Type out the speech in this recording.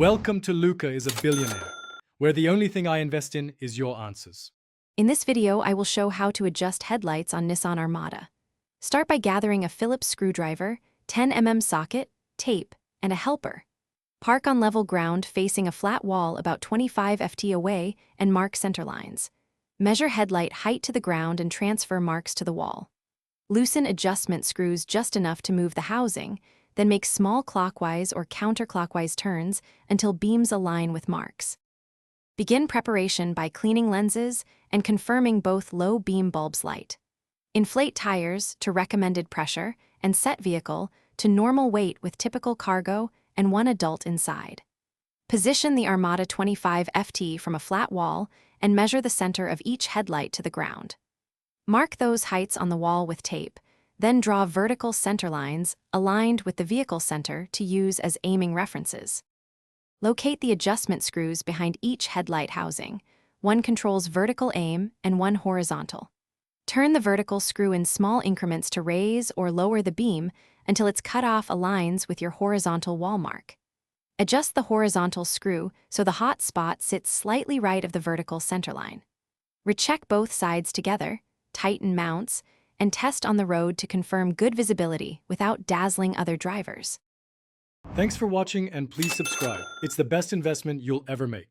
Welcome to Luca is a Billionaire, where the only thing I invest in is your answers. In this video, I will show how to adjust headlights on Nissan Armada. Start by gathering a Phillips screwdriver, 10 mm socket, tape, and a helper. Park on level ground facing a flat wall about 25 ft away and mark center lines. Measure headlight height to the ground and transfer marks to the wall. Loosen adjustment screws just enough to move the housing, then make small clockwise or counterclockwise turns until beams align with marks. Begin preparation by cleaning lenses and confirming both low beam bulbs light. Inflate tires to recommended pressure and set vehicle to normal weight with typical cargo and one adult inside. Position the Armada 25 ft from a flat wall and measure the center of each headlight to the ground. Mark those heights on the wall with tape, then draw vertical center lines aligned with the vehicle center to use as aiming references. Locate the adjustment screws behind each headlight housing. One controls vertical aim and one horizontal. Turn the vertical screw in small increments to raise or lower the beam until its cutoff aligns with your horizontal wall mark. Adjust the horizontal screw so the hot spot sits slightly right of the vertical centerline. Recheck both sides together, tighten mounts, and test on the road to confirm good visibility without dazzling other drivers. Thanks for watching and please subscribe. It's the best investment you'll ever make.